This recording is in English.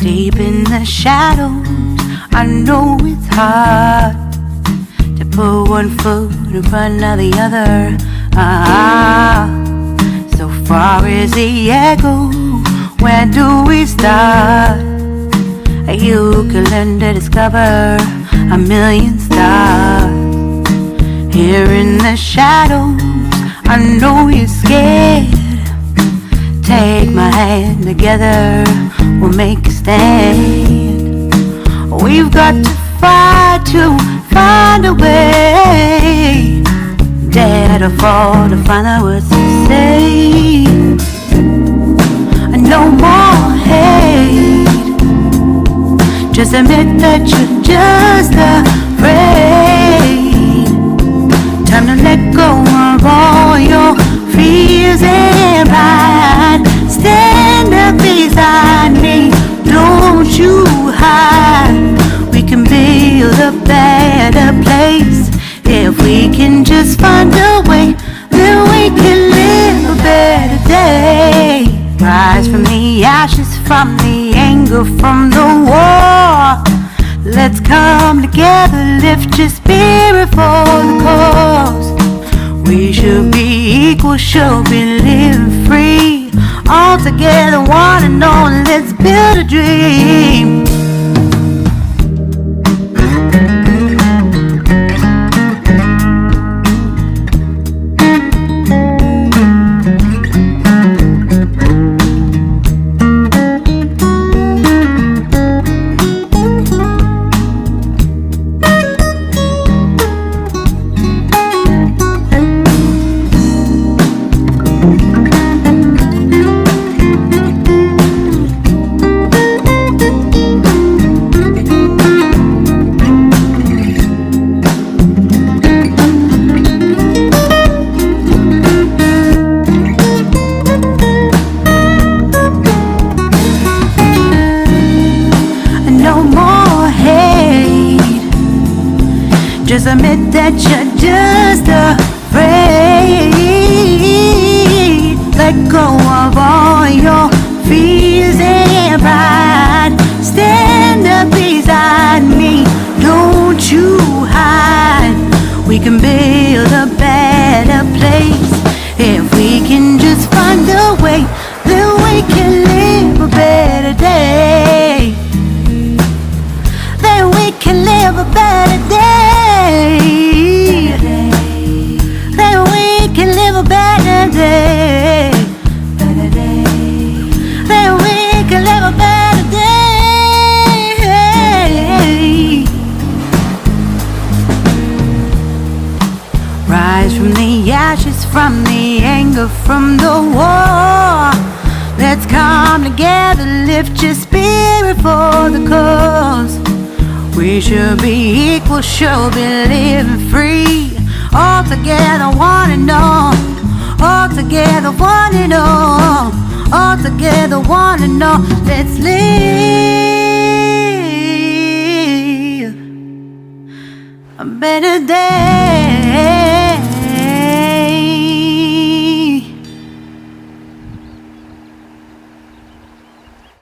Deep in the shadows, I know it's hard to put one foot in front of the other. So far as the echo, where do we start? You can learn to discover a million stars. Here in the shadows, I know you're scared. Take my hand, together we'll make a stand. We've got to fight to find a way. Dare to fall to find the words to say. No more hate. Just admit that you're just afraid. Time to let go of all your fears and pride. Stand up beside me, don't you hide. We can build a better place. If we can just find a way, then we can live a better day. Rise from the ashes, from the anger, from the war. Let's come together, lift your spirit for the cause. We should be equal, should be living free. All together, one and all, let's build a dream. Just admit that you're just afraid. Let go of all your fears and pride. Stand up beside me, don't you hide. We can build a better place. If we can just find a way, then we can live a better day. Then we can live a better day. Then we can live a better day. Then we can live a better day. Rise from the ashes, from the anger, from the war. Let's come together, lift your spirit for the cause. We should be equal, should be living free. All together, one and all. All together, one and all. All together, one and all. Let's live a better day.